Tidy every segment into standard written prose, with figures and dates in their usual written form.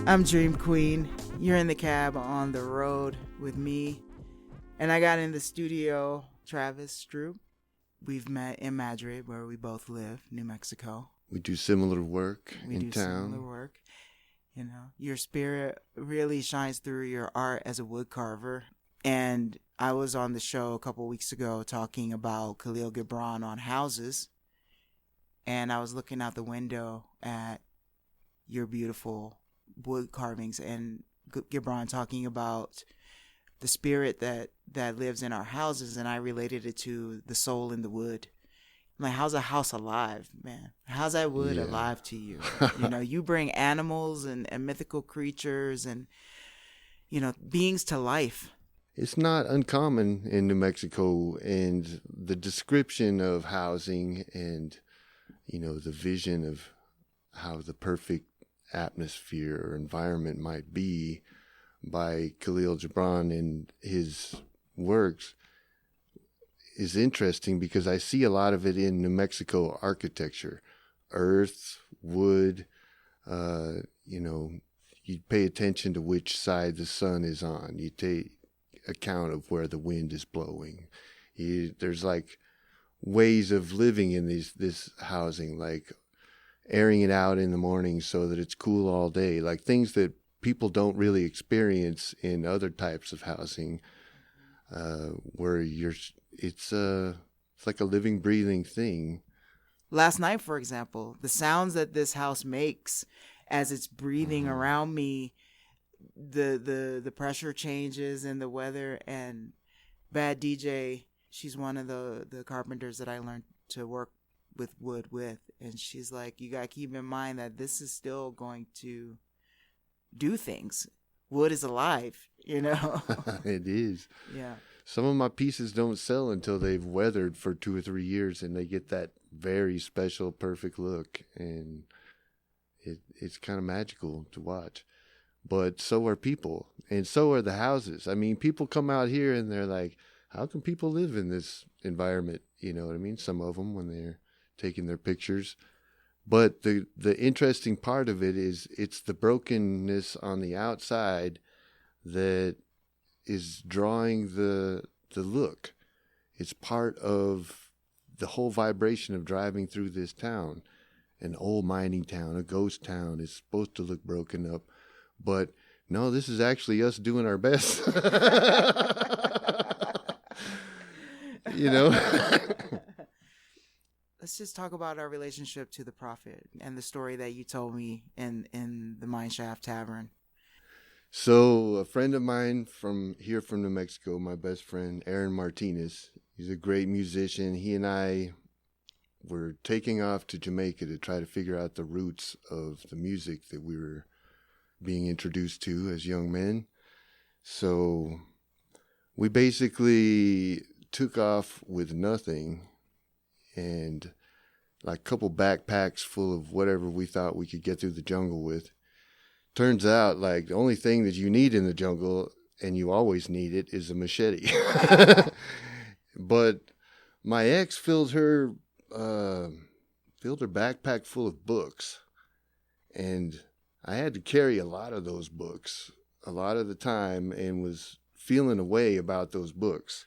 I'm Dream Queen. You're in the cab on the road with me. And I got in the studio, Travis Stroope. We've met in Madrid, where we both live, New Mexico. We do similar work We in do town. similar work. You know, your spirit really shines through your art as a wood carver. And I was on the show a couple weeks ago talking about Kahlil Gibran on houses. And I was looking out the window at your beautiful wood carvings and Gibran talking about the spirit that lives in our houses, and I related it to the soul in the wood. I'm like, how's a house alive, man? How's that wood alive to you? You know, you bring animals and mythical creatures and, you know, beings to life. It's not uncommon in New Mexico, and the description of housing and, you know, the vision of how the perfect atmosphere or environment might be by Kahlil Gibran and his works is interesting because I see a lot of it in New Mexico architecture, earth, wood, you know, you pay attention to which side the sun is on. You take account of where the wind is blowing. There's like ways of living in this housing, like airing it out in the morning so that it's cool all day, like things that people don't really experience in other types of housing, where it's like a living, breathing thing. Last night, for example, the sounds that this house makes as it's breathing around me, the pressure changes and the weather. And Bad DJ, she's one of the carpenters that I learned to work with wood with, and she's like, you gotta keep in mind that this is still going to do things. Wood is alive, you know. It is. Yeah. Some of my pieces don't sell until they've weathered for 2 or 3 years, and they get that very special, perfect look, and it's kind of magical to watch. But so are people, and so are the houses. I mean, people come out here and they're like, how can people live in this environment? You know what I mean? Some of them, when they're taking their pictures. But the interesting part of it is it's the brokenness on the outside that is drawing the look. It's part of the whole vibration of driving through this town. An old mining town, a ghost town, is supposed to look broken up. But no, this is actually us doing our best. You know? Let's just talk about our relationship to the Prophet and the story that you told me in the Mineshaft Tavern. So a friend of mine from New Mexico, my best friend, Aaron Martinez, he's a great musician. He and I were taking off to Jamaica to try to figure out the roots of the music that we were being introduced to as young men. So we basically took off with nothing and like a couple backpacks full of whatever we thought we could get through the jungle with. Turns out, like, the only thing that you need in the jungle, and you always need it, is a machete. But my ex filled her backpack full of books, and I had to carry a lot of those books a lot of the time and was feeling a way about those books.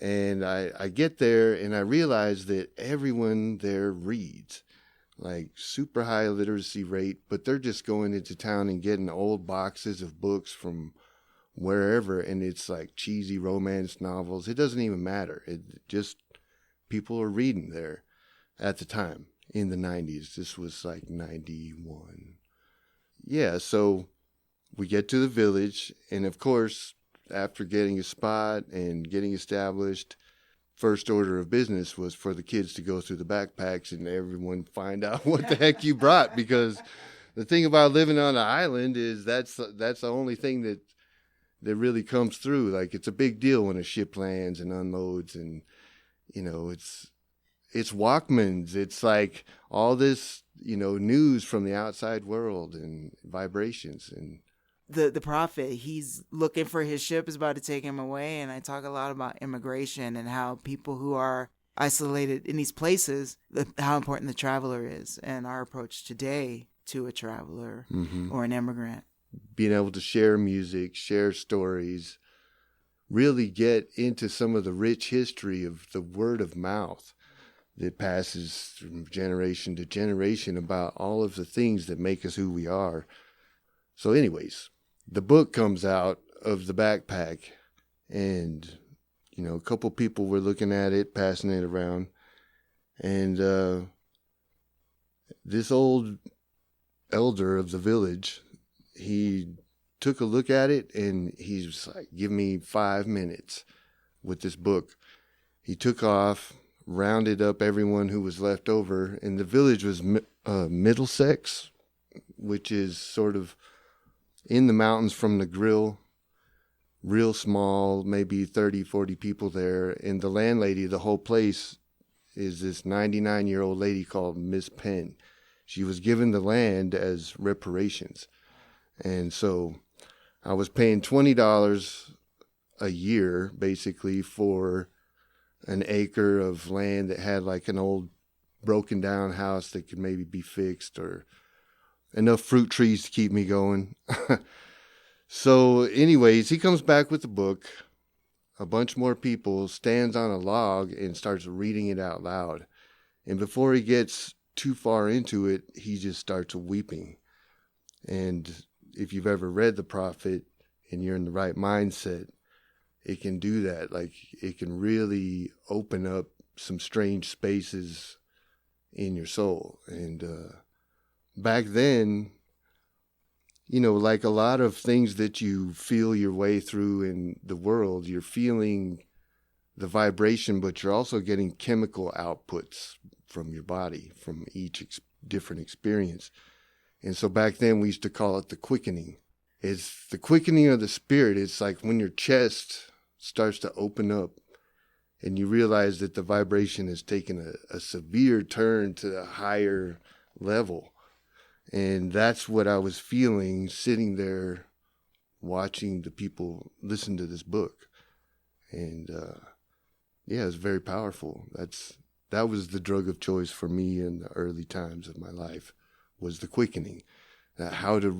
And I get there and I realize that everyone there reads, like super high literacy rate, but they're just going into town and getting old boxes of books from wherever, and it's like cheesy romance novels. It doesn't even matter. It just, people are reading there at the time in the 90s. This was like 91. Yeah, so we get to the village, and of course, after getting a spot and getting established, first order of business was for the kids to go through the backpacks and everyone find out what the heck you brought, because the thing about living on an island is that's the only thing that really comes through. Like, it's a big deal when a ship lands and unloads, and you know, it's Walkmans. It's like all this, you know, news from the outside world and vibrations. And the prophet, he's looking for his ship is about to take him away. And I talk a lot about immigration and how people who are isolated in these places, how important the traveler is, and our approach today to a traveler or an immigrant. Being able to share music, share stories, really get into some of the rich history of the word of mouth that passes from generation to generation about all of the things that make us who we are. So anyways, the book comes out of the backpack, and, you know, a couple people were looking at it, passing it around, and this old elder of the village, he took a look at it, and he was like, give me 5 minutes with this book. He took off, rounded up everyone who was left over, and the village was Middlesex, which is sort of in the mountains from the grill, real small, maybe 30, 40 people there. And the landlady of the whole place is this 99-year-old lady called Miss Penn. She was given the land as reparations. And so I was paying $20 a year, basically, for an acre of land that had like an old broken down house that could maybe be fixed, or enough fruit trees to keep me going. So anyways, he comes back with the book, a bunch more people, stands on a log and starts reading it out loud. And before he gets too far into it, he just starts weeping. And if you've ever read The Prophet and you're in the right mindset, it can do that. Like, it can really open up some strange spaces in your soul. And back then, you know, like a lot of things that you feel your way through in the world, you're feeling the vibration, but you're also getting chemical outputs from your body, from each different experience. And so back then we used to call it the quickening. It's the quickening of the spirit. It's like when your chest starts to open up and you realize that the vibration has taken a severe turn to a higher level. And that's what I was feeling sitting there watching the people listen to this book. And yeah, it was very powerful. That was the drug of choice for me in the early times of my life, was the quickening. How to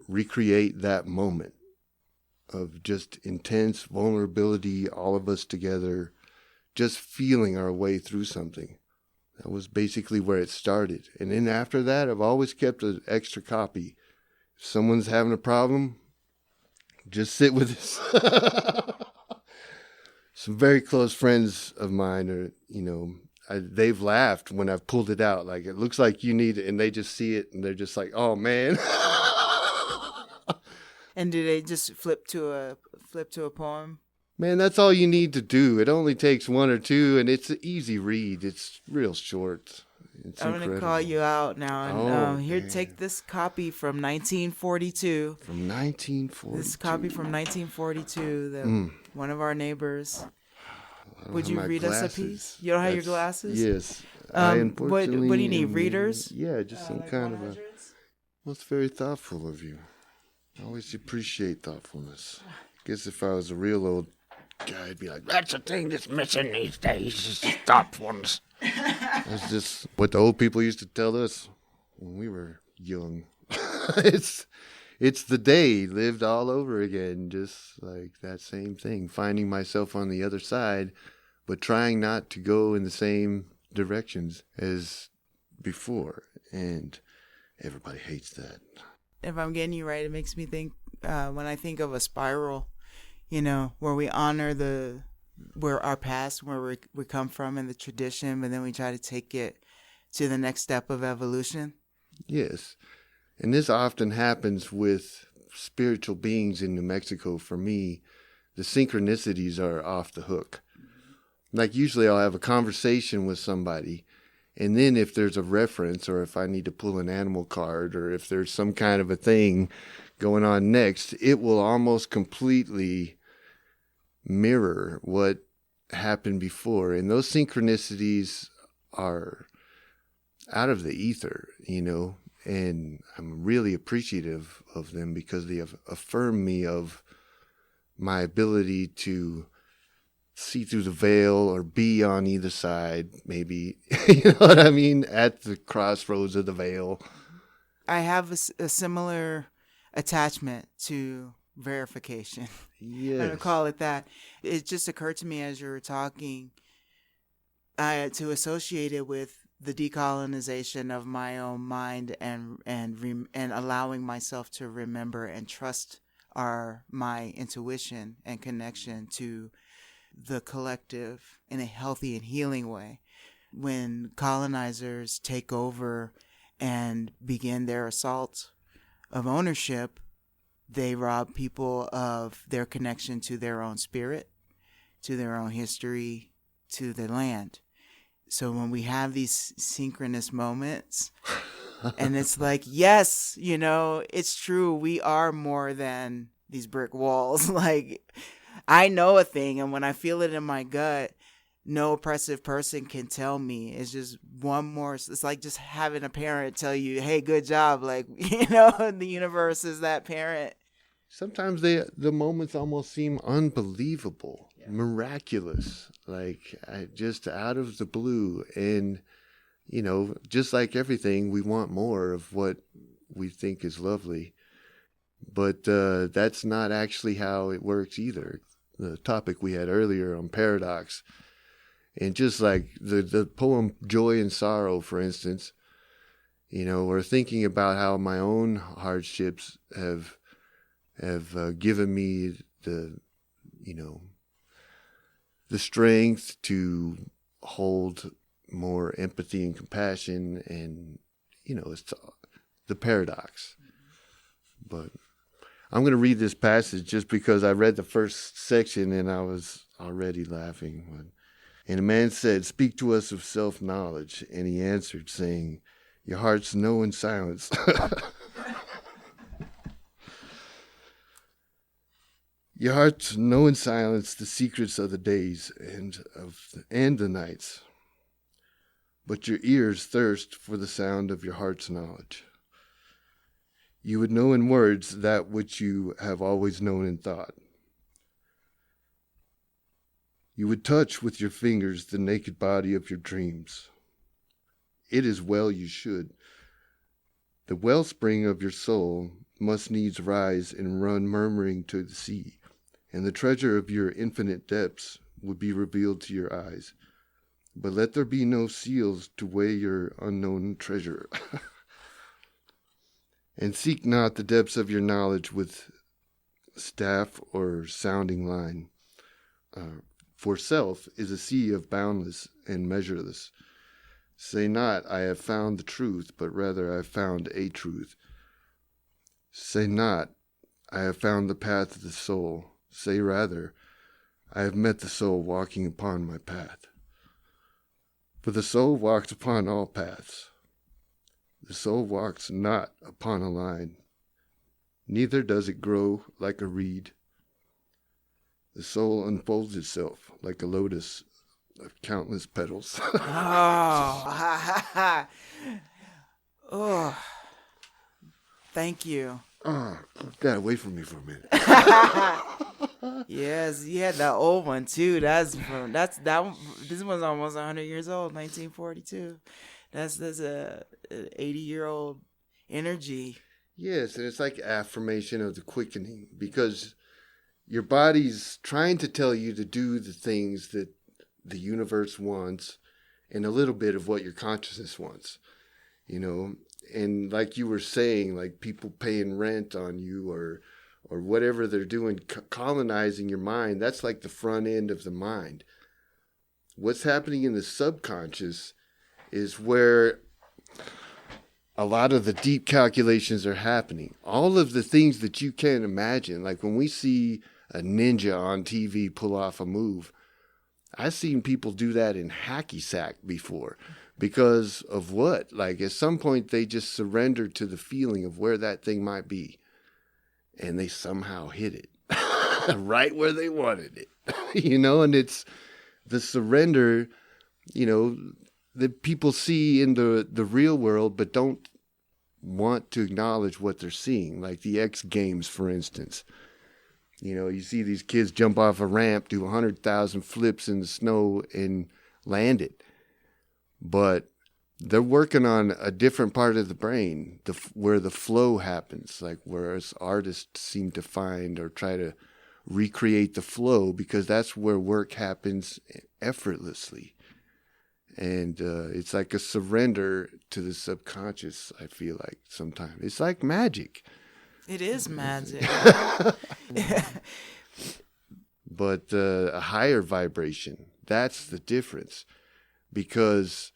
recreate that moment of just intense vulnerability, all of us together, just feeling our way through something. That was basically where it started. And then after that, I've always kept an extra copy. If someone's having a problem, just sit with us. Some very close friends of mine are, you know, they've laughed when I've pulled it out. Like, it looks like you need it, and they just see it, and they're just like, oh, man. And do they just flip to a poem? Man, that's all you need to do. It only takes one or two, and it's an easy read. It's real short. It's I'm going to call you out now. And here, take this copy from 1942. From 1942. This copy from 1942 that one of our neighbors. Would you read us a piece? You don't have your glasses? Yes. What do you need, readers? Yeah, just some like kind of 100s? Well, it's very thoughtful of you. I always appreciate thoughtfulness. I guess if I was a real old guy, I'd be like, that's the thing that's missing these days, is thoughtfulness. That's just what the old people used to tell us when we were young. It's the day lived all over again, just like that same thing. Finding myself on the other side, but trying not to go in the same directions as before. And everybody hates that. If I'm getting you right, it makes me think, when I think of a spiral, you know, where we honor where our past, where we come from and the tradition, but then we try to take it to the next step of evolution. Yes. And this often happens with spiritual beings in New Mexico. For me, the synchronicities are off the hook. Like, usually I'll have a conversation with somebody, and then if there's a reference, or if I need to pull an animal card, or if there's some kind of a thing going on next, it will almost completely mirror what happened before. And those synchronicities are out of the ether, you know, and I'm really appreciative of them because they have affirmed me of my ability to see through the veil or be on either side, maybe. You know what I mean? At the crossroads of the veil. I have a similar attachment to verification. Yes. I'm going to call it that. It just occurred to me as you were talking to associate it with the decolonization of my own mind and allowing myself to remember and trust my intuition and connection to the collective in a healthy and healing way. When colonizers take over and begin their assault of ownership, they rob people of their connection to their own spirit, to their own history, to the land. So when we have these synchronous moments, and it's like, yes, it's true. We are more than these brick walls. Like, I know a thing, and when I feel it in my gut, no oppressive person can tell me. It's just one more. It's like just having a parent tell you, hey, good job. Like, the universe is that parent. Sometimes the moments almost seem unbelievable, miraculous, like just out of the blue. And, just like everything, we want more of what we think is lovely. But that's not actually how it works either. The topic we had earlier on paradox. And just like the poem Joy and Sorrow, for instance, or thinking about how my own hardships have given me the strength to hold more empathy and compassion, and it's the paradox. But I'm going to read this passage just because I read the first section and I was already laughing. And a man said, "Speak to us of self-knowledge." And he answered, saying, "Your hearts know in silence." Your hearts know in silence the secrets of the days and the nights, but your ears thirst for the sound of your heart's knowledge. You would know in words that which you have always known in thought. You would touch with your fingers the naked body of your dreams. It is well you should. The wellspring of your soul must needs rise and run murmuring to the sea, and the treasure of your infinite depths would be revealed to your eyes. But let there be no seals to weigh your unknown treasure. And seek not the depths of your knowledge with staff or sounding line. For self is a sea of boundless and measureless. Say not, I have found the truth, but rather I have found a truth. Say not, I have found the path of the soul. Say rather, I have met the soul walking upon my path. For the soul walks upon all paths. The soul walks not upon a line, neither does it grow like a reed. The soul unfolds itself like a lotus of countless petals. Oh, thank you. Got away from me for a minute. Yes, you had that old one too. This one's almost 100 years old, 1942. That's a 80-year-old energy. Yes, and it's like affirmation of the quickening, because your body's trying to tell you to do the things that the universe wants and a little bit of what your consciousness wants, and like you were saying, like people paying rent on you or whatever they're doing, colonizing your mind. That's like the front end of the mind. What's happening in the subconscious is where a lot of the deep calculations are happening. All of the things that you can't imagine. Like when we see a ninja on TV pull off a move, I've seen people do that in hacky sack before. Because of what? Like at some point they just surrendered to the feeling of where that thing might be. And they somehow hit it right where they wanted it. And it's the surrender, that people see in the real world, but don't want to acknowledge what they're seeing. Like the X Games, for instance. You know, you see these kids jump off a ramp, do 100,000 flips in the snow and land it. But they're working on a different part of the brain, where the flow happens, like whereas artists seem to find or try to recreate the flow, because that's where work happens effortlessly. And it's like a surrender to the subconscious, I feel like sometimes. It's like magic. It is magic. But a higher vibration, that's the difference. Because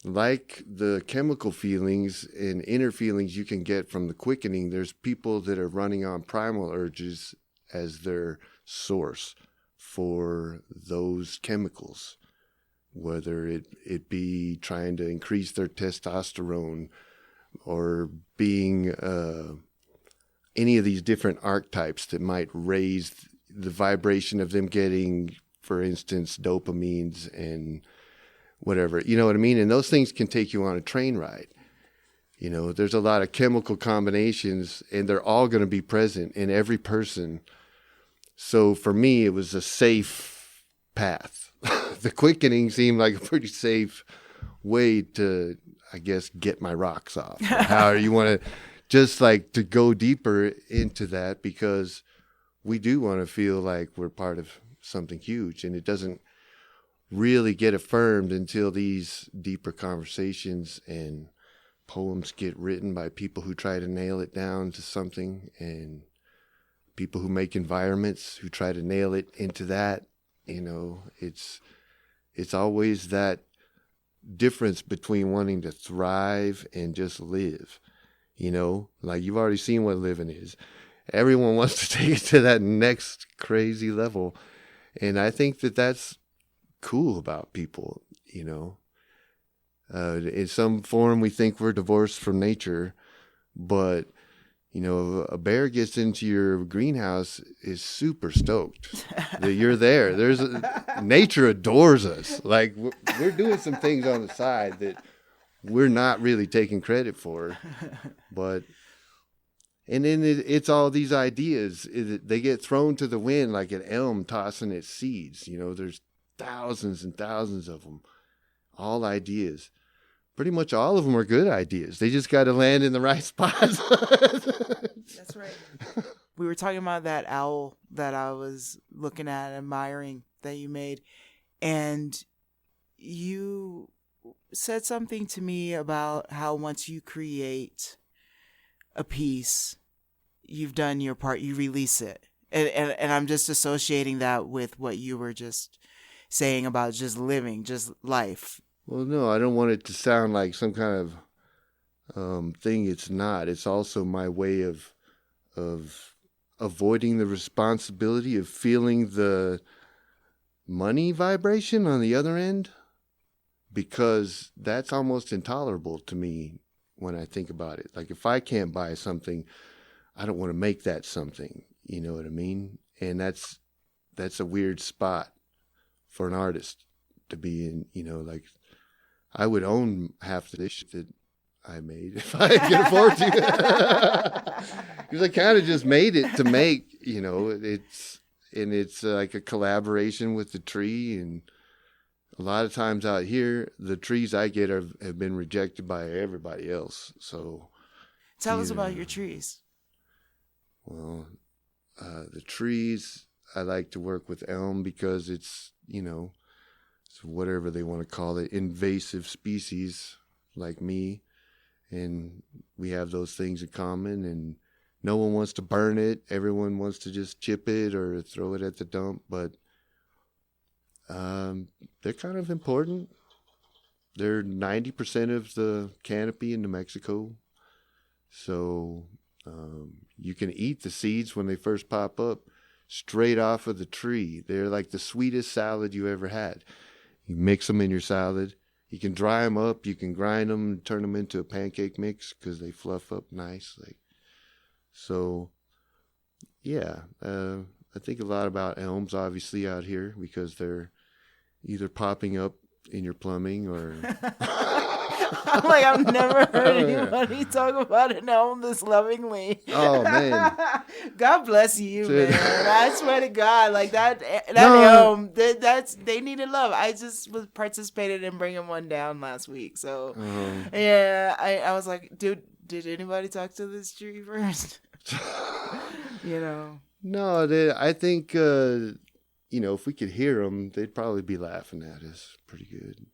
like the chemical feelings and inner feelings you can get from the quickening, there's people that are running on primal urges as their source for those chemicals, whether it be trying to increase their testosterone or being any of these different archetypes that might raise the vibration of them getting, for instance, dopamines and whatever, you know what I mean? And those things can take you on a train ride. You know, there's a lot of chemical combinations, and they're all going to be present in every person. So for me, it was a safe path. The quickening seemed like a pretty safe way to, I guess, get my rocks off. Or however you want to, just like to go deeper into that, because we do want to feel like we're part of something huge, and it doesn't really get affirmed until these deeper conversations and poems get written by people who try to nail it down to something, and people who make environments who try to nail it into that. You know, it's always that difference between wanting to thrive and just live. You know, like you've already seen what living is. Everyone wants to take it to that next crazy level. And I think that that's cool about people, you know. In some form, we think we're divorced from nature, but, you know, a bear gets into your greenhouse is super stoked that you're there. Nature adores us. Like, we're doing some things on the side that we're not really taking credit for, but... And then it's all these ideas. They get thrown to the wind like an elm tossing its seeds. You know, there's thousands and thousands of them, all ideas. Pretty much all of them are good ideas. They just got to land in the right spots. That's right. We were talking about that owl that I was looking at, admiring, that you made. And you said something to me about how once you create a piece, you've done your part, you release it. And I'm just associating that with what you were just saying about just living, just life. Well, no, I don't want it to sound like some kind of thing it's not. It's also my way of avoiding the responsibility of feeling the money vibration on the other end, because that's almost intolerable to me when I think about it. Like, if I can't buy something, I don't want to make that something. You know what I mean? And that's a weird spot for an artist to be in. You know, like, I would own half the shit that I made if I could afford to. Because I kind of just made it to make. You know, it's like a collaboration with the tree, and a lot of times out here, the trees I get have been rejected by everybody else. So, tell us about your trees. Well, the trees, I like to work with elm because it's, you know, it's whatever they want to call it, invasive species like me. And we have those things in common, and no one wants to burn it. Everyone wants to just chip it or throw it at the dump. But they're kind of important. They're 90% of the canopy in New Mexico. So you can eat the seeds when they first pop up straight off of the tree. They're like the sweetest salad you ever had. You mix them in your salad. You can dry them up. You can grind them and turn them into a pancake mix because they fluff up nice. So, yeah, I think a lot about elms, obviously, out here because they're either popping up in your plumbing or I'm like, I've never heard anybody talk about an elm this lovingly. Oh man, God bless you, man. I swear to God, like that No. elm, they needed love. I just was participated in bringing one down last week, so yeah, I was like, dude, did anybody talk to this tree first? You know. No, I think if we could hear them, they'd probably be laughing at us pretty good.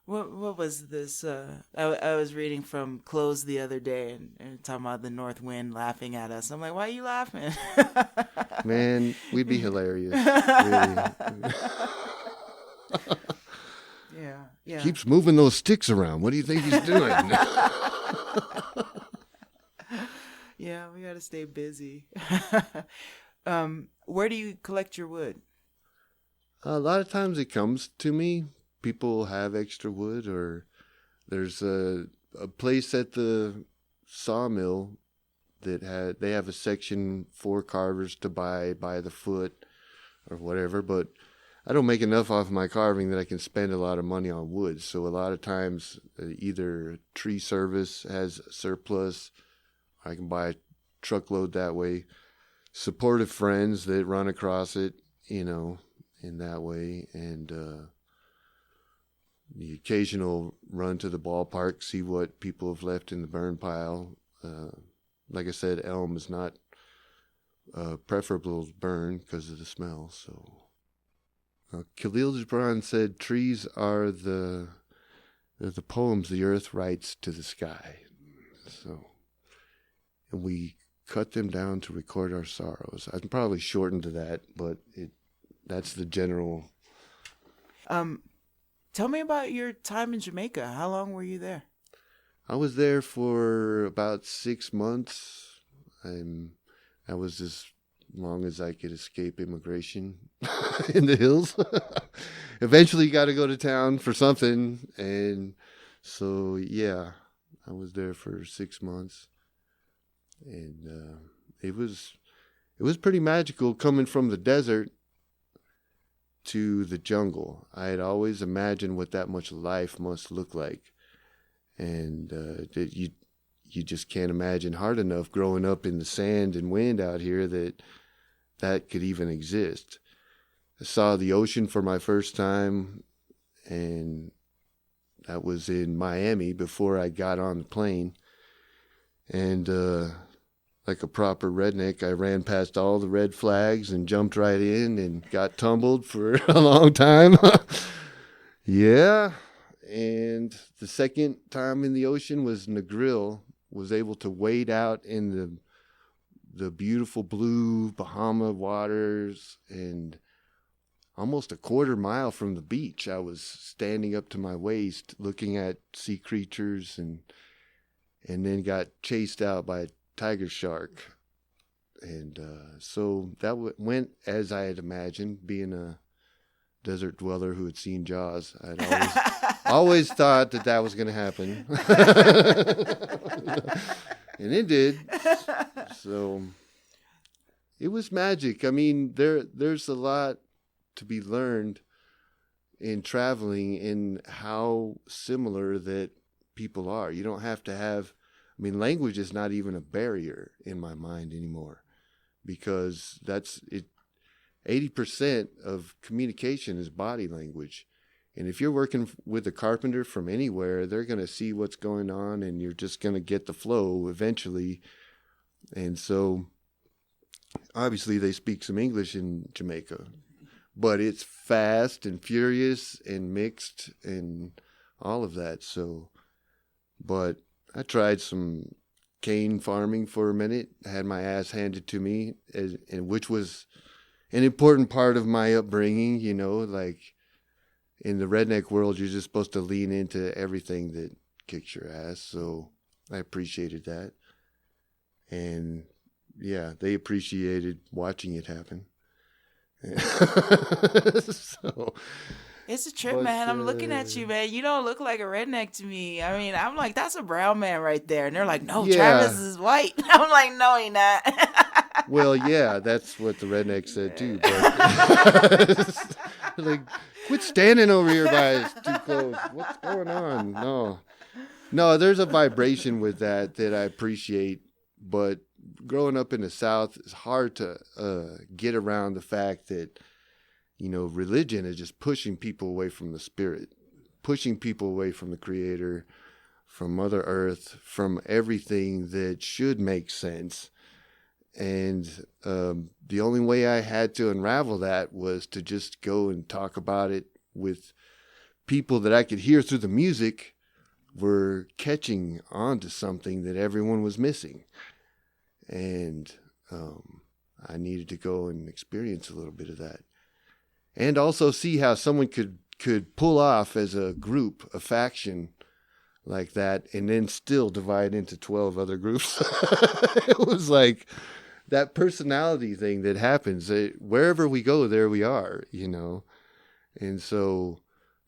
What was this? I was reading from Close the other day and talking about the north wind laughing at us. I'm like, why are you laughing? Man, we'd be hilarious. Really. Yeah. Keeps moving those sticks around. What do you think he's doing? Yeah, we got to stay busy. Where do you collect your wood? A lot of times it comes to me. People have extra wood, or there's a place at the sawmill that they have a section for carvers to buy by the foot or whatever, but I don't make enough off my carving that I can spend a lot of money on wood. So a lot of times either Tree Service has surplus, I can buy a truckload that way. Supportive friends that run across it, in that way, and the occasional run to the ballpark, see what people have left in the burn pile. Like I said, elm is not preferable to burn because of the smell. So, Kahlil Gibran said, "Trees are the poems the earth writes to the sky." So, and we cut them down to record our sorrows. I'd probably shorten to that, but that's the general. Tell me about your time in Jamaica. How long were you there? I was there for about 6 months. I was as long as I could escape immigration in the hills. Eventually got to go to town for something. And so, yeah, I was there for 6 months. And it was pretty magical coming from the desert to the jungle. I had always imagined what that much life must look like. And that you just can't imagine hard enough growing up in the sand and wind out here that could even exist. I saw the ocean for my first time, and that was in Miami before I got on the plane. And like a proper redneck, I ran past all the red flags and jumped right in and got tumbled for a long time. Yeah. And the second time in the ocean was Negril. Was able to wade out in the beautiful blue Bahama waters, and almost a quarter mile from the beach, I was standing up to my waist looking at sea creatures, and then got chased out by a tiger shark. And so that went as I had imagined, being a desert dweller who had seen Jaws. I'd always thought that was going to happen. And it did. So it was magic. I mean, there's a lot to be learned in traveling, in how similar that people are. You don't have to have, language is not even a barrier in my mind anymore, because that's it. 80% of communication is body language. And if you're working with a carpenter from anywhere, they're going to see what's going on, and you're just going to get the flow eventually. And so obviously they speak some English in Jamaica, but it's fast and furious and mixed and all of that. So, but I tried some cane farming for a minute. I had my ass handed to me, and which was an important part of my upbringing, like in the redneck world, you're just supposed to lean into everything that kicks your ass. So I appreciated that. And yeah, they appreciated watching it happen. So it's a trip, man. I'm looking at you, man. You don't look like a redneck to me. I'm like, that's a brown man right there. And they're like, no, yeah. Travis is white. I'm like, no, he not. Well, yeah, that's what the redneck said too. But Like, quit standing over here by us too close. What's going on? No, there's a vibration with that I appreciate. But growing up in the South, it's hard to get around the fact that, religion is just pushing people away from the spirit, pushing people away from the Creator, from Mother Earth, from everything that should make sense. And the only way I had to unravel that was to just go and talk about it with people that I could hear through the music were catching on to something that everyone was missing. And I needed to go and experience a little bit of that. And also see how someone could pull off as a group, a faction like that, and then still divide into 12 other groups. It was like that personality thing that happens. Wherever we go, there we are, And so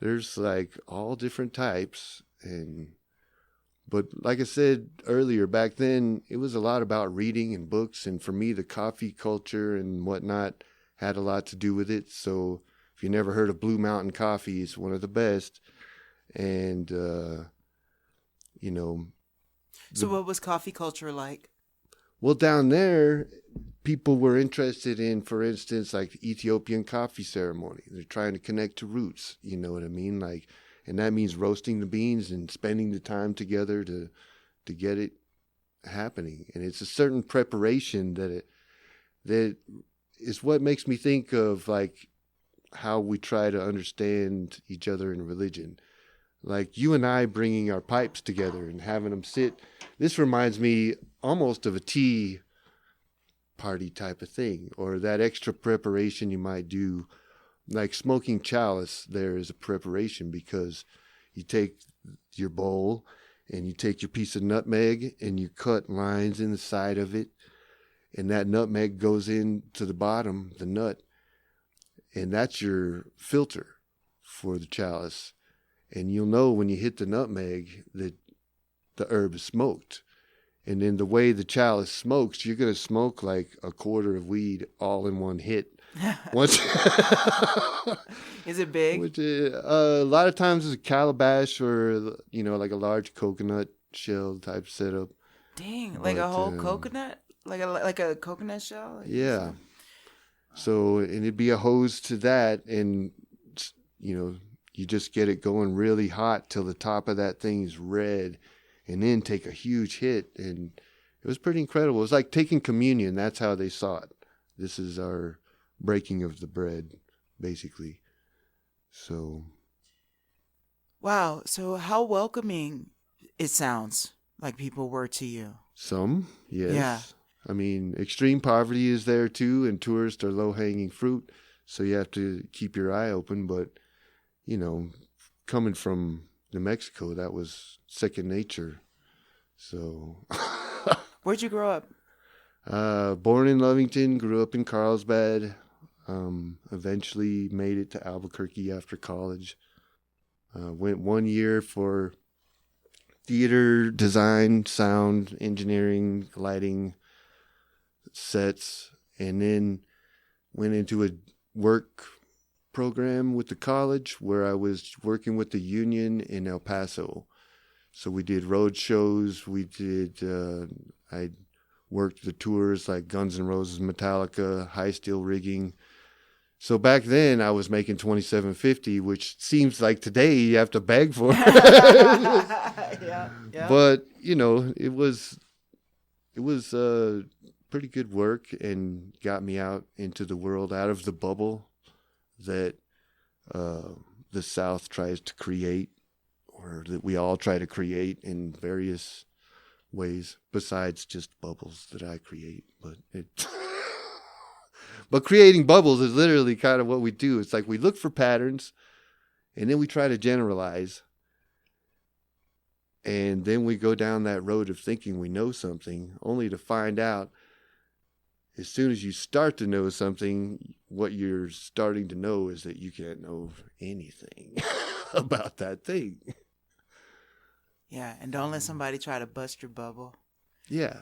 there's like all different types. But like I said earlier, back then, it was a lot about reading and books. And for me, the coffee culture and whatnot had a lot to do with it. So if you never heard of Blue Mountain Coffee, it's one of the best. And, So what was coffee culture like? Well, down there, people were interested in, for instance, like the Ethiopian coffee ceremony. They're trying to connect to roots, you know what I mean? And that means roasting the beans and spending the time together to get it happening. And it's a certain preparation that is what makes me think of like how we try to understand each other in religion. Like you and I bringing our pipes together and having them sit. This reminds me almost of a tea party type of thing, or that extra preparation you might do. Like smoking chalice, there is a preparation because you take your bowl and you take your piece of nutmeg and you cut lines in the side of it. And that nutmeg goes into the bottom, the nut. And that's your filter for the chalice. And you'll know when you hit the nutmeg that the herb is smoked. And then the way the chalice smokes, you're going to smoke like a quarter of weed all in one hit. Once Is it big? Which a lot of times it's a calabash or, like a large coconut shell type setup. Dang, like a whole coconut? Like a coconut shell? Yeah. So, and it'd be a hose to that, and, you just get it going really hot till the top of that thing is red, and then take a huge hit. And it was pretty incredible. It was like taking communion. That's how they saw it. This is our breaking of the bread, basically. So. Wow. So how welcoming it sounds like people were to you. Some, yes. Yeah. I mean, extreme poverty is there too, and tourists are low-hanging fruit. So you have to keep your eye open. But, coming from New Mexico, that was second nature. So. Where'd you grow up? Born in Lovington, grew up in Carlsbad. Eventually made it to Albuquerque after college. Went 1 year for theater design, sound engineering, lighting, sets, and then went into a work program with the college where I was working with the union in El Paso. So we did road shows. I worked the tours like Guns N' Roses, Metallica, high steel rigging. So back then I was making $27.50, which seems like today you have to beg for. Yeah. But it was pretty good work and got me out into the world, out of the bubble that the South tries to create, or that we all try to create in various ways, besides just bubbles that I create. But creating bubbles is literally kind of what we do. It's like we look for patterns, and then we try to generalize. And then we go down that road of thinking we know something, only to find out as soon as you start to know something, what you're starting to know is that you can't know anything about that thing. Yeah, and don't let somebody try to bust your bubble. Yeah.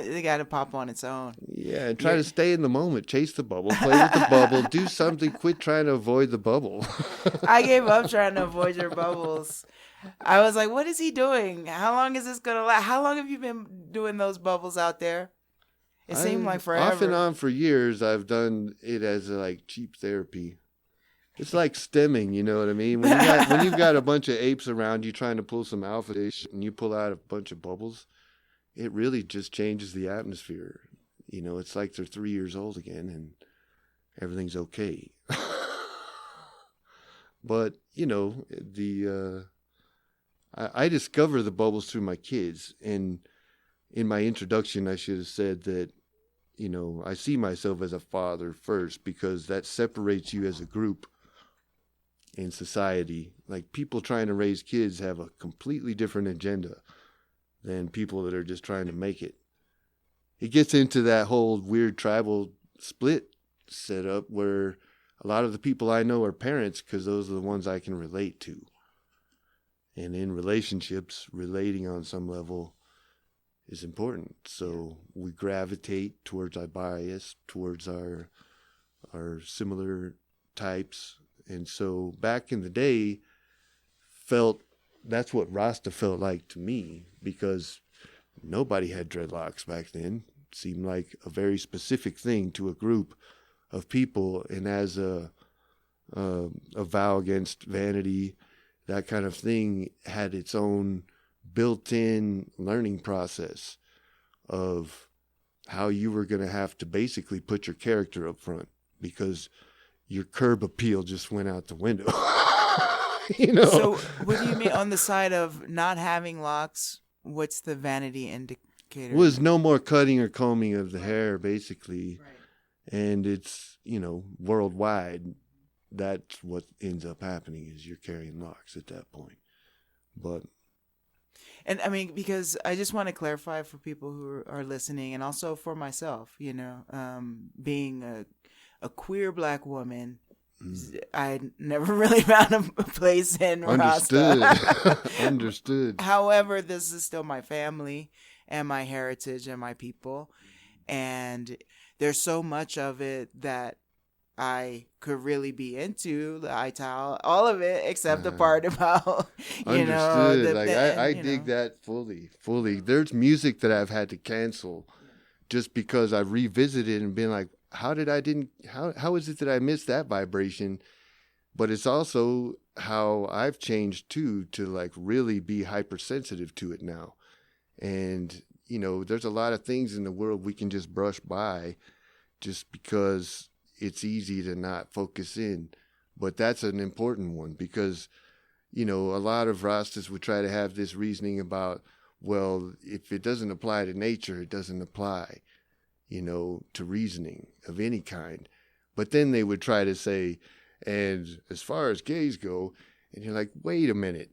They got to pop on its own. Yeah, and try to stay in the moment. Chase the bubble. Play with the bubble. Do something. Quit trying to avoid the bubble. I gave up trying to avoid your bubbles. I was like, what is he doing? How long is this going to last? How long have you been doing those bubbles out there? It seemed like forever. Off and on for years, I've done it as like cheap therapy. It's like stemming, you know what I mean? When you've got a bunch of apes around you trying to pull some alpha fish and you pull out a bunch of bubbles, it really just changes the atmosphere. You know, it's like they're 3 years old again and everything's okay. But, you know, I discover the bubbles through my kids. And in my introduction, I should have said that, you know, I see myself as a father first because that separates you as a group in society. Like, people trying to raise kids have a completely different agenda than people that are just trying to make it. It gets into that whole weird tribal split setup where a lot of the people I know are parents because those are the ones I can relate to. And in relationships, relating on some level is important. So we gravitate towards our bias, towards our similar types. And so back in the day, that's what Rasta felt like to me, because nobody had dreadlocks back then. It seemed like a very specific thing to a group of people, and as a vow against vanity, that kind of thing had its own built-in learning process of how you were going to have to basically put your character up front, because your curb appeal just went out the window. You know? So what do you mean on the side of not having locks? What's the vanity indicator? Was no more cutting or combing of the hair, basically. Right. And it's, you know, worldwide. That's what ends up happening, is you're carrying locks at that point. But, and I mean, because I just want to clarify for people who are listening, and also for myself, you know, being a queer Black woman, I never really found a place in Rasta. Understood. However, this is still my family and my heritage and my people. And there's so much of it that I could really be into, the ITAL, all of it, except the part about, you know. I dig that fully. There's music that I've had to cancel just because I revisited and been like, how is it that I missed that vibration? But it's also how I've changed too, to like really be hypersensitive to it now. And, you know, there's a lot of things in the world we can just brush by just because it's easy to not focus in. But that's an important one, because, you know, a lot of Rastas would try to have this reasoning about, well, if it doesn't apply to nature, it doesn't apply, you know, to reasoning of any kind. But then they would try to say, and as far as gays go, and you're like, wait a minute,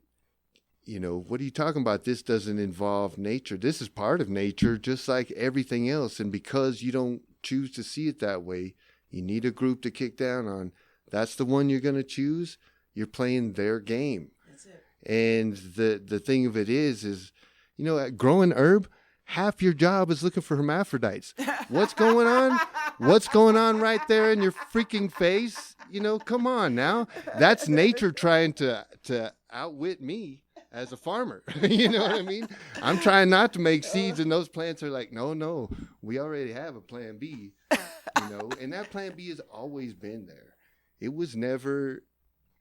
you know, what are you talking about? This doesn't involve nature. This is part of nature, just like everything else. And because you don't choose to see it that way, you need a group to kick down on. That's the one you're going to choose. You're playing their game. That's it. And the thing of it is, you know, at growing herb, half your job is looking for hermaphrodites. What's going on? What's going on right there in your freaking face? You know, come on now. That's nature trying to outwit me as a farmer. You know what I mean? I'm trying not to make seeds, and those plants are like, no, we already have a plan B. You know, and that plan B has always been there. It was never,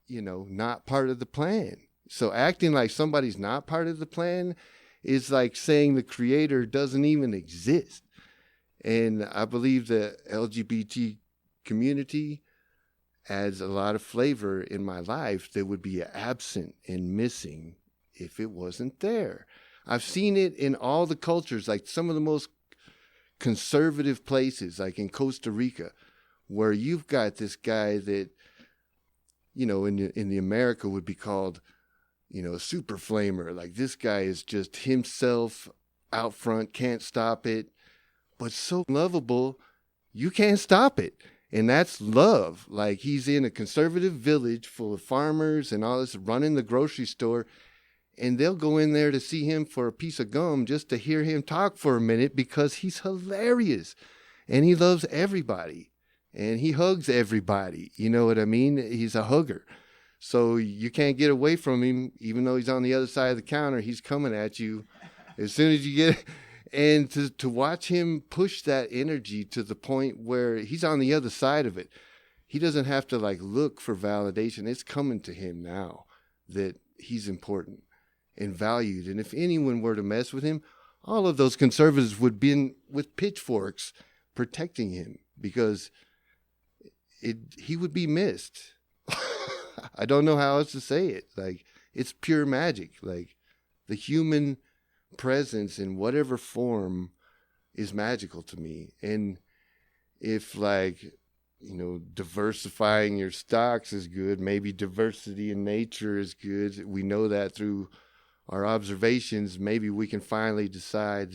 you know, not part of the plan. So acting like somebody's not part of the plan is like saying the creator doesn't even exist. And I believe the LGBT community adds a lot of flavor in my life that would be absent and missing if it wasn't there. I've seen it in all the cultures, like some of the most conservative places, like in Costa Rica, where you've got this guy that, you know, in the America would be called, you know, a super flamer. Like, this guy is just himself out front, can't stop it, but so lovable, you can't stop it. And that's love. Like, he's in a conservative village full of farmers and all this, running the grocery store, And they'll go in there to see him for a piece of gum just to hear him talk for a minute because he's hilarious. And he loves everybody. And he hugs everybody. You know what I mean? He's a hugger. So you can't get away from him, even though he's on the other side of the counter. He's coming at you as soon as you get... And to watch him push that energy to the point where he's on the other side of it. He doesn't have to like look for validation. It's coming to him now that he's important and valued. And if anyone were to mess with him, all of those conservatives would be with pitchforks protecting him because he would be missed. I don't know how else to say it. Like, it's pure magic. Like, the human presence in whatever form is magical to me. And if, like, you know, diversifying your stocks is good, maybe diversity in nature is good. We know that through our observations. Maybe we can finally decide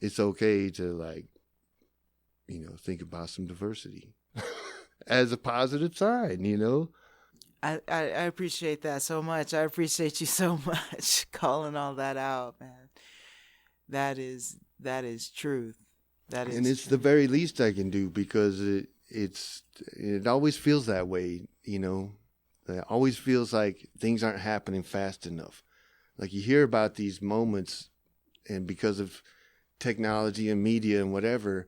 it's okay to, like, you know, think about some diversity as a positive sign, you know? I appreciate that so much. I appreciate you so much calling all that out, man. That is truth. And it's the very least I can do because it always feels that way, you know. It always feels like things aren't happening fast enough. Like you hear about these moments, and because of technology and media and whatever,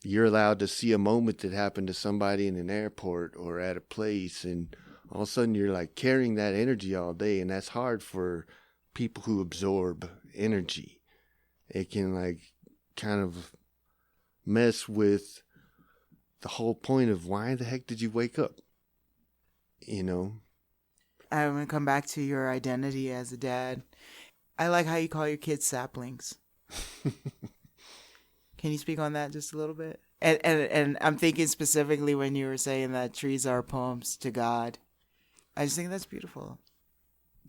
you're allowed to see a moment that happened to somebody in an airport or at a place, and all of a sudden you're like carrying that energy all day, and that's hard for people who absorb energy. It can like kind of mess with the whole point of why the heck did you wake up? You know? I'm going to come back to your identity as a dad. I like how you call your kids saplings. Can you speak on that just a little bit? And I'm thinking specifically when you were saying that trees are poems to God. I just think that's beautiful.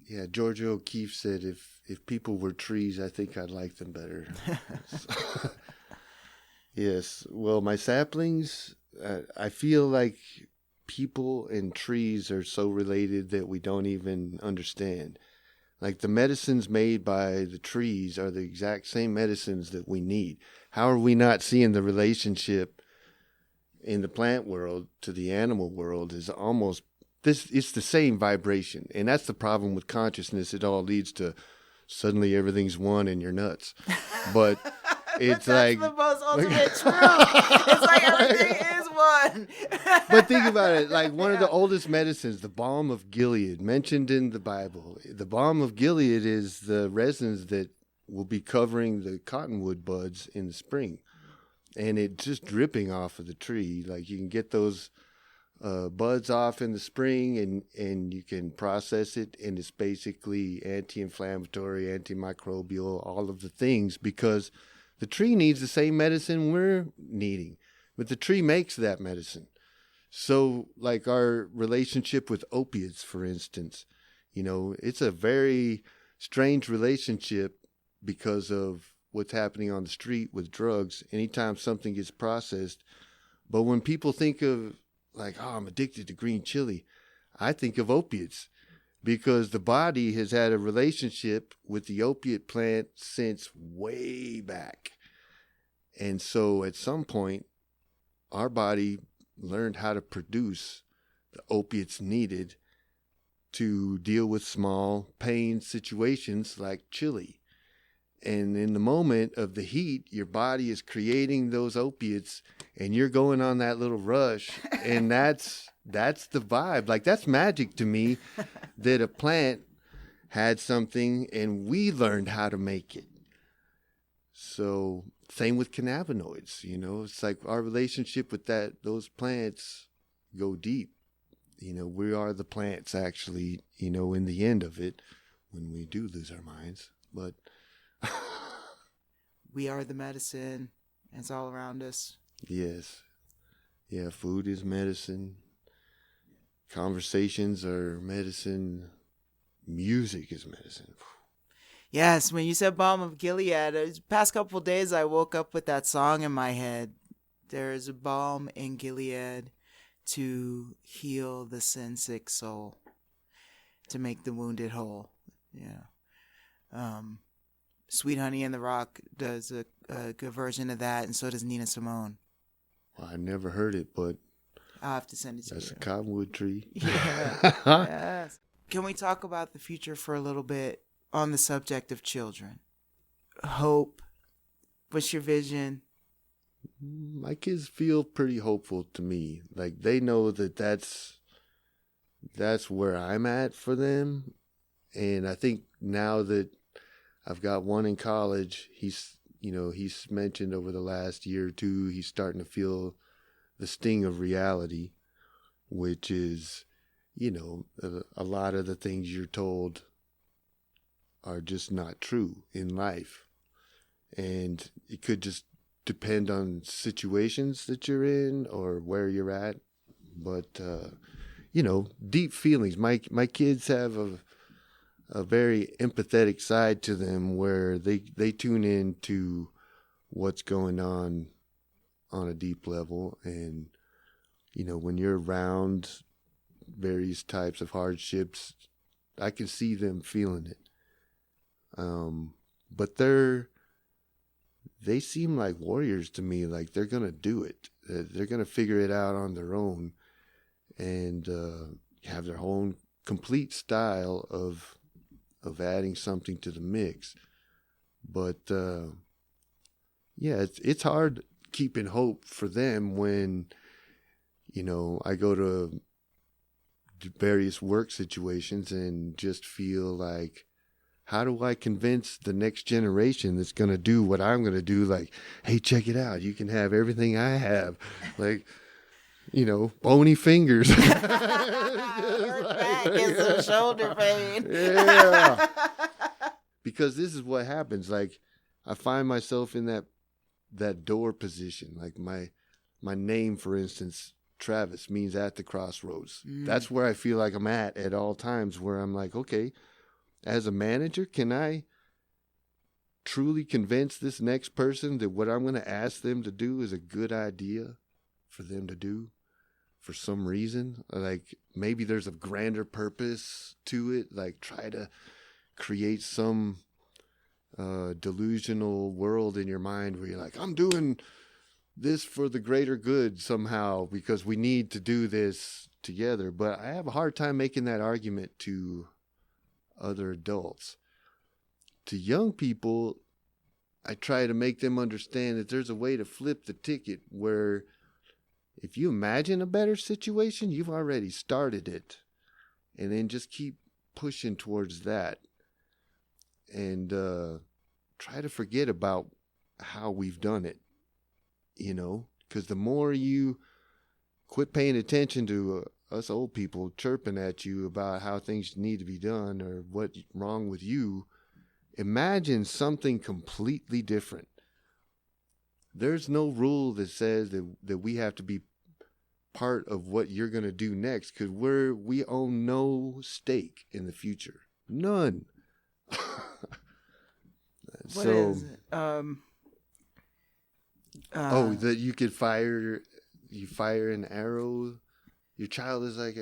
Yeah, Georgia O'Keeffe said, if people were trees, I think I'd like them better. Yes. Well, my saplings, I feel like people and trees are so related that we don't even understand. Like the medicines made by the trees are the exact same medicines that we need. How are we not seeing the relationship in the plant world to the animal world is almost this? It's the same vibration. And that's the problem with consciousness. It all leads to suddenly everything's one and you're nuts. But it's like the most ultimate truth. It's like everything is one. But think about it, like one of the oldest medicines, the balm of Gilead, mentioned in the Bible. The balm of Gilead is the resins that will be covering the cottonwood buds in the spring. And it's just dripping off of the tree. Like you can get those buds off in the spring and you can process it. And it's basically anti-inflammatory, antimicrobial, all of the things because the tree needs the same medicine we're needing. But the tree makes that medicine. So like our relationship with opiates, for instance, you know, it's a very strange relationship because of what's happening on the street with drugs anytime something gets processed. But when people think of like, oh, I'm addicted to green chili, I think of opiates because the body has had a relationship with the opiate plant since way back. And so at some point, our body learned how to produce the opiates needed to deal with small pain situations like chili. And in the moment of the heat, your body is creating those opiates and you're going on that little rush. And that's the vibe. Like that's magic to me that a plant had something and we learned how to make it. So same with cannabinoids, you know, it's like our relationship with those plants go deep. You know, we are the plants actually, you know, in the end of it when we do lose our minds, but we are the medicine. It's all around us. Yes. Yeah. Food is medicine. Conversations are medicine. Music is medicine. Yes, when you said Balm of Gilead, the past couple of days I woke up with that song in my head. There is a balm in Gilead to heal the sin-sick soul, to make the wounded whole. Sweet Honey in the Rock does a good version of that, and so does Nina Simone. Well, I never heard it, but I'll have to send it to you. That's a cottonwood tree. Yeah. Yes. Can we talk about the future for a little bit on the subject of children? Hope. What's your vision? My kids feel pretty hopeful to me. Like they know that that's where I'm at for them. And I think now that I've got one in college, he's mentioned over the last year or two, he's starting to feel the sting of reality, which is, a lot of the things you're told are just not true in life. And it could just depend on situations that you're in or where you're at. But, deep feelings. My kids have a very empathetic side to them where they tune in to what's going on a deep level. And, when you're around various types of hardships, I can see them feeling it. But they seem like warriors to me, like they're going to do it. They're going to figure it out on their own and have their own complete style of adding something to the mix. But, it's hard keeping hope for them when, I go to various work situations and just feel like, how do I convince the next generation that's going to do what I'm going to do? Like, hey, check it out. You can have everything I have. Like, bony fingers. Back and some shoulder pain. Yeah. Because this is what happens. Like, I find myself in that door position. Like my name, for instance, Travis, means at the crossroads. That's where I feel like I'm at all times, where I'm like, okay, as a manager, can I truly convince this next person that what I'm going to ask them to do is a good idea for them to do for some reason? Like maybe there's a grander purpose to it, like try to create some delusional world in your mind where you're like, I'm doing this for the greater good somehow because we need to do this together. But I have a hard time making that argument to other adults. To young people, I try to make them understand that there's a way to flip the ticket where if you imagine a better situation, you've already started it. And then just keep pushing towards that. And try to forget about how we've done it. Because the more you quit paying attention to us old people chirping at you about how things need to be done or what's wrong with you, imagine something completely different. There's no rule that says that we have to be part of what you're going to do next because we own no stake in the future. None. What is it? That you could fire an arrow. Your child is like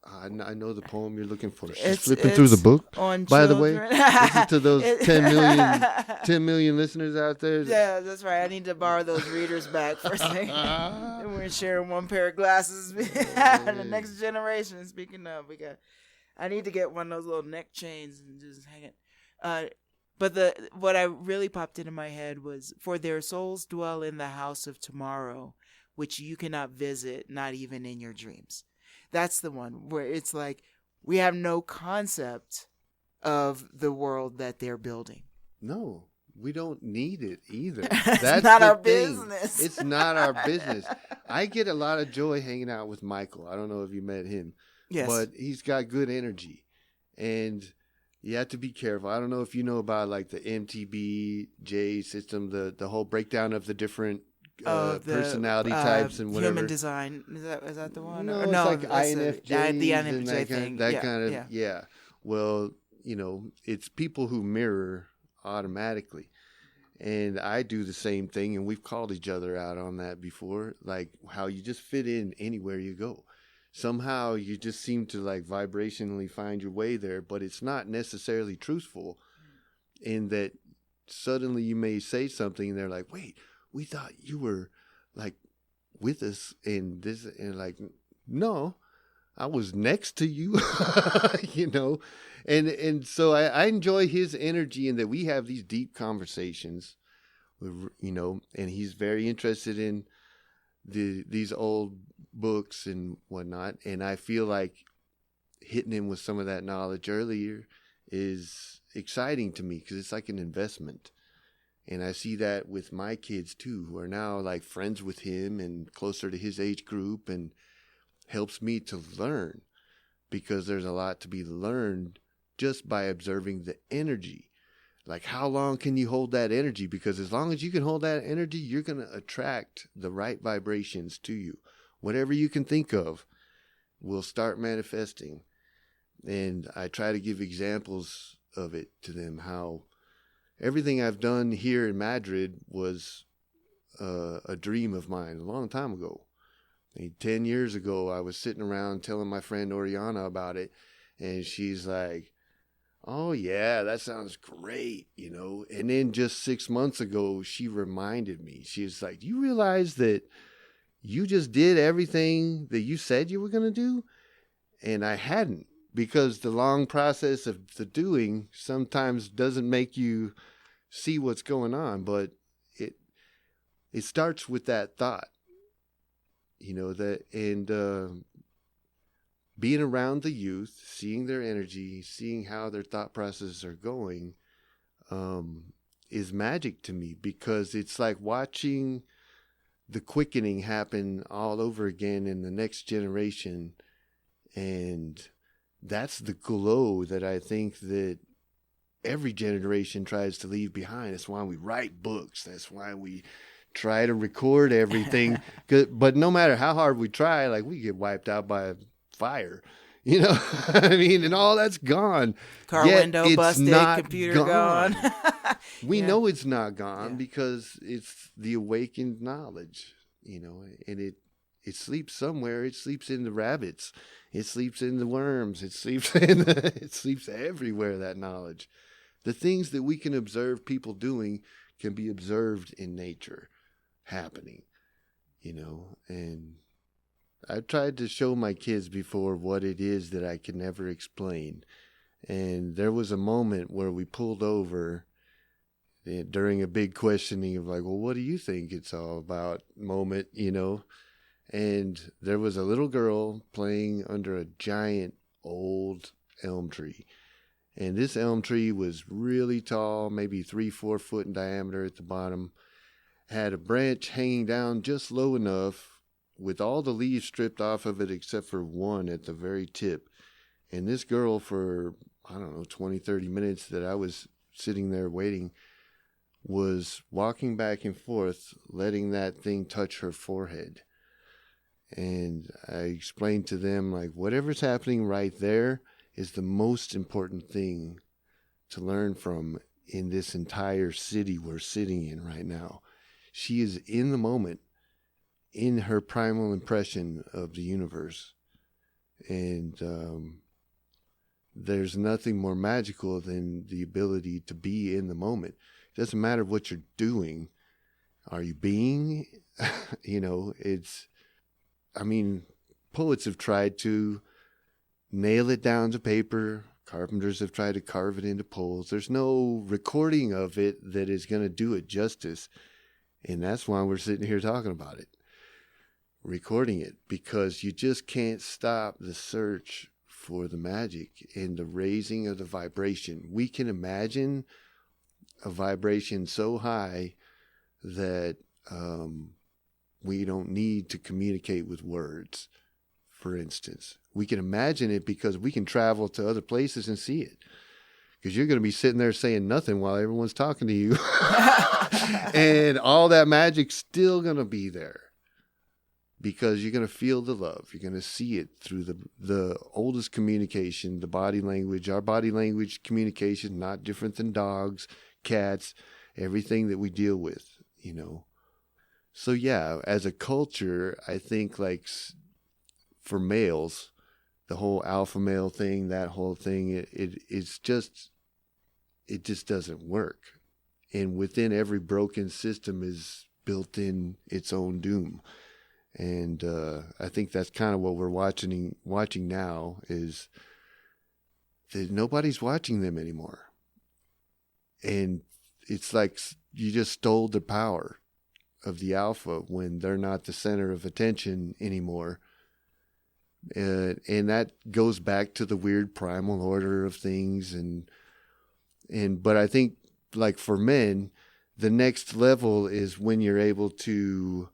I know the poem you're looking for. She's flipping through the book. By the way, listen to those 10 million listeners out there. Yeah, that's right. I need to borrow those readers back for a second. And we're sharing one pair of glasses. The next generation. Speaking of, I need to get one of those little neck chains and just hang it. But what I really popped into my head was, for their souls dwell in the house of tomorrow, which you cannot visit, not even in your dreams. That's the one where it's like, we have no concept of the world that they're building. No, we don't need it either. That's not our business. It's not our business. I get a lot of joy hanging out with Michael. I don't know if you met him. Yes. But he's got good energy. And you have to be careful. I don't know if you know about like the MTBJ system, the whole breakdown of the different personality types and whatever. Human design. Is that the one? No, it's like INFJ. The INFJ thing. That kind of, yeah. Well, it's people who mirror automatically. And I do the same thing, and we've called each other out on that before, like how you just fit in anywhere you go. somehow you just seem to like vibrationally find your way there, but it's not necessarily truthful, in that suddenly you may say something and they're like, wait, we thought you were like with us and this, and like, no, I was next to you, you know? And so I enjoy his energy in that we have these deep conversations, you know, and he's very interested in these old books and whatnot. And I feel like hitting him with some of that knowledge earlier is exciting to me because it's like an investment. And I see that with my kids too, who are now like friends with him and closer to his age group, and helps me to learn, because there's a lot to be learned just by observing the energy. Like, how long can you hold that energy? Because as long as you can hold that energy, you're going to attract the right vibrations to you. Whatever you can think of will start manifesting. And I try to give examples of it to them, how everything I've done here in Madrid was a dream of mine a long time ago. 10 years ago, I was sitting around telling my friend Oriana about it, and she's like, oh, yeah, that sounds great, you know. And then just 6 months ago, she reminded me. She's like, do you realize that you just did everything that you said you were going to do? And I hadn't, because the long process of the doing sometimes doesn't make you see what's going on. But it starts with that thought, you know, that, and being around the youth, seeing their energy, seeing how their thought processes are going, is magic to me, because it's like watching the quickening happen all over again in the next generation. And that's the glow that I think that every generation tries to leave behind. That's why we write books. That's why we try to record everything. But no matter how hard we try, like, we get wiped out by fire, you know. I mean, and all that's gone. Car window busted, computer gone. We know it's not gone because it's the awakened knowledge, you know, and it sleeps somewhere. It sleeps in the rabbits. It sleeps in the worms. It sleeps it sleeps everywhere, that knowledge. The things that we can observe people doing can be observed in nature happening, you know. And I've tried to show my kids before what it is that I can never explain. And there was a moment where we pulled over during a big questioning of like, well, what do you think it's all about moment, you know? And there was a little girl playing under a giant old elm tree. And this elm tree was really tall, maybe 3-4 foot in diameter at the bottom, had a branch hanging down just low enough with all the leaves stripped off of it except for one at the very tip. And this girl, for, I don't know, 20, 30 minutes that I was sitting there waiting, was walking back and forth, letting that thing touch her forehead. And I explained to them, like, whatever's happening right there is the most important thing to learn from in this entire city we're sitting in right now. She is in the moment, in her primal impression of the universe. And there's nothing more magical than the ability to be in the moment. It doesn't matter what you're doing. Are you being? You know, I mean, poets have tried to nail it down to paper. Carpenters have tried to carve it into poles. There's no recording of it that is going to do it justice. And that's why we're sitting here talking about it, recording it, because you just can't stop the search for the magic and the raising of the vibration. We can imagine a vibration so high that we don't need to communicate with words, for instance. We can imagine it because we can travel to other places and see it. Because you're going to be sitting there saying nothing while everyone's talking to you. And all that magic's still going to be there. Because you're going to feel the love. You're going to see it through the oldest communication, the body language. Our body language communication, not different than dogs, cats, everything that we deal with, you know. So yeah, as a culture, I think like for males, the whole alpha male thing, that whole thing, it just doesn't work. And within every broken system is built in its own doom. And I think that's kind of what we're watching now, is that nobody's watching them anymore. And it's like you just stole the power of the alpha when they're not the center of attention anymore. And that goes back to the weird primal order of things. But I think, like for men, the next level is when you're able to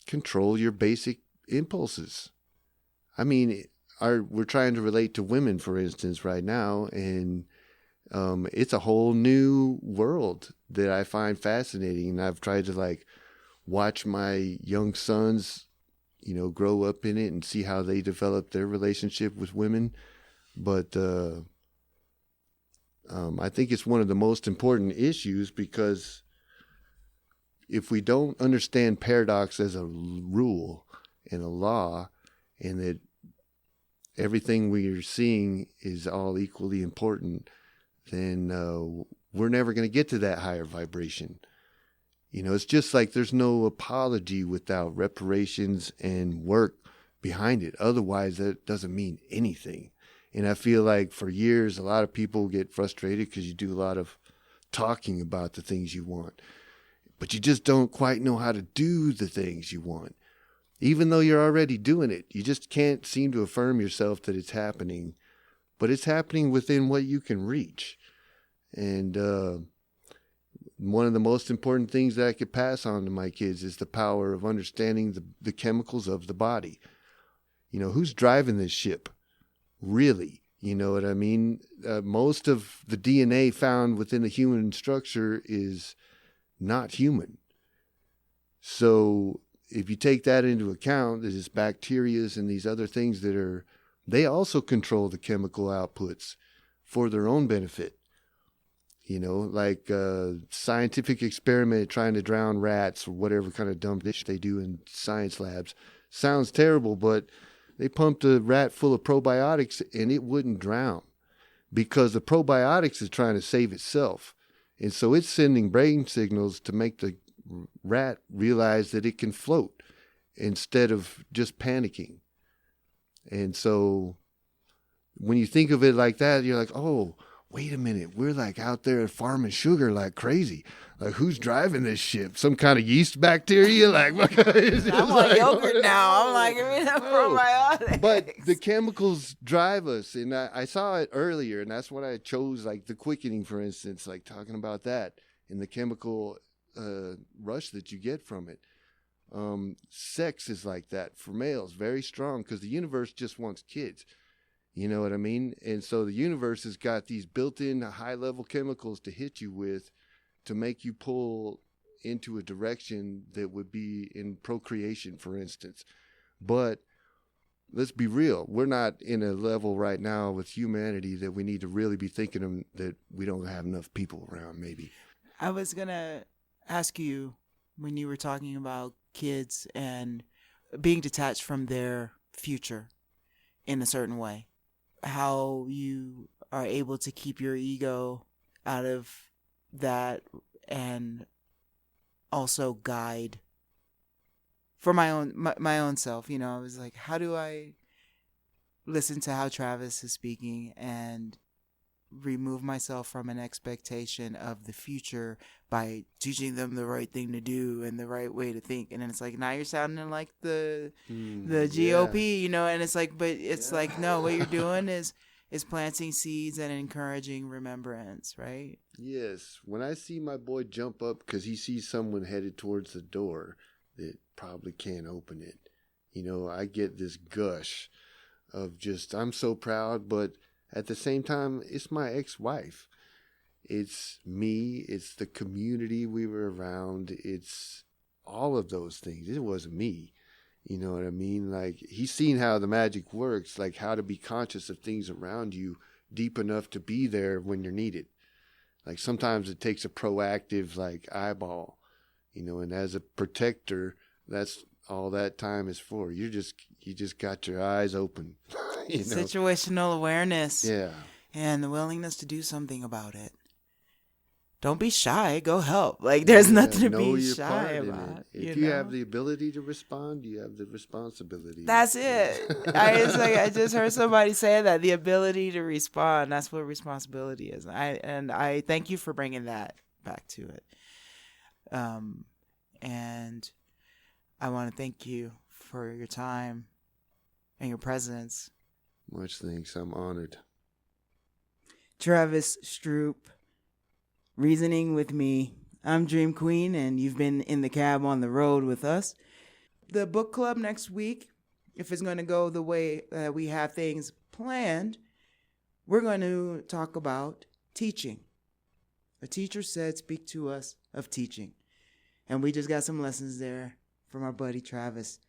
control your basic impulses. I mean, we're trying to relate to women, for instance, right now, and it's a whole new world that I find fascinating. And I've tried to like watch my young sons, grow up in it and see how they develop their relationship with women. But I think it's one of the most important issues, because if we don't understand paradox as a rule and a law, and that everything we are seeing is all equally important, then we're never going to get to that higher vibration. It's just like there's no apology without reparations and work behind it. Otherwise, that doesn't mean anything. And I feel like for years, a lot of people get frustrated because you do a lot of talking about the things you want, but you just don't quite know how to do the things you want. Even though you're already doing it, you just can't seem to affirm yourself that it's happening, but it's happening within what you can reach. And one of the most important things that I could pass on to my kids is the power of understanding the chemicals of the body. Who's driving this ship? Really, you know what I mean? Most of the DNA found within the human structure is not human. So if you take that into account, there's bacteria and these other things they also control the chemical outputs for their own benefit. Like scientific experiment trying to drown rats or whatever kind of dumb dish they do in science labs. Sounds terrible, but they pumped a rat full of probiotics and it wouldn't drown because the probiotics is trying to save itself. And so it's sending brain signals to make the rat realize that it can float instead of just panicking. And so when you think of it like that, you're like, oh, wait a minute, we're like out there farming sugar like crazy. Like, who's driving this ship? Some kind of yeast bacteria? Like, I want yogurt now. I'm like, give me that probiotics. But the chemicals drive us. And I saw it earlier, and that's what I chose, like the quickening, for instance, like talking about that and the chemical rush that you get from it. Sex is like that for males, very strong, because the universe just wants kids. You know what I mean? And so the universe has got these built-in high-level chemicals to hit you with to make you pull into a direction that would be in procreation, for instance. But let's be real. We're not in a level right now with humanity that we need to really be thinking that we don't have enough people around, maybe. I was going to ask you, when you were talking about kids and being detached from their future in a certain way, how you are able to keep your ego out of that and also guide for my own self. I was like, how do I listen to how Travis is speaking and remove myself from an expectation of the future by teaching them the right thing to do and the right way to think? And then it's like, now you're sounding like the GOP, and it's like, but it's like, no, what you're doing is planting seeds and encouraging remembrance, right? Yes. When I see my boy jump up because he sees someone headed towards the door that probably can't open it, I get this gush of just, I'm so proud, but at the same time, it's my ex-wife. It's me. It's the community we were around. It's all of those things. It wasn't me. You know what I mean? Like, he's seen how the magic works, like how to be conscious of things around you deep enough to be there when you're needed. Like, sometimes it takes a proactive, like, eyeball, and as a protector, that's all that time is for. You just got your eyes open. Situational awareness. Yeah. And the willingness to do something about it. Don't be shy. Go help. Like, there's nothing to be shy about. If you have the ability to respond, you have the responsibility. That's it. I just heard somebody say that, the ability to respond. That's what responsibility is. I thank you for bringing that back to it. And I want to thank you for your time and your presence. Much thanks. I'm honored. Travis Stroope, Reasoning with me. I'm Dream Queen, and you've been in the cab on the road with us. The book club next week, if it's going to go the way that we have things planned, we're going to talk about teaching. A teacher said, speak to us of teaching. And we just got some lessons there from our buddy Travis.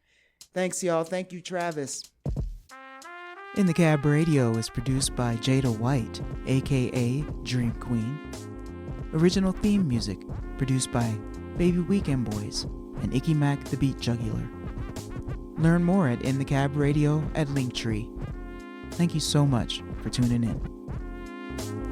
Thanks, y'all. Thank you, Travis. In the Cab Radio is produced by Jada White, a.k.a. Dream Queen. Original theme music produced by Baby Weekend Boys and Icky Mac the Beat Jugular. Learn more at In the Cab Radio at Linktree. Thank you so much for tuning in.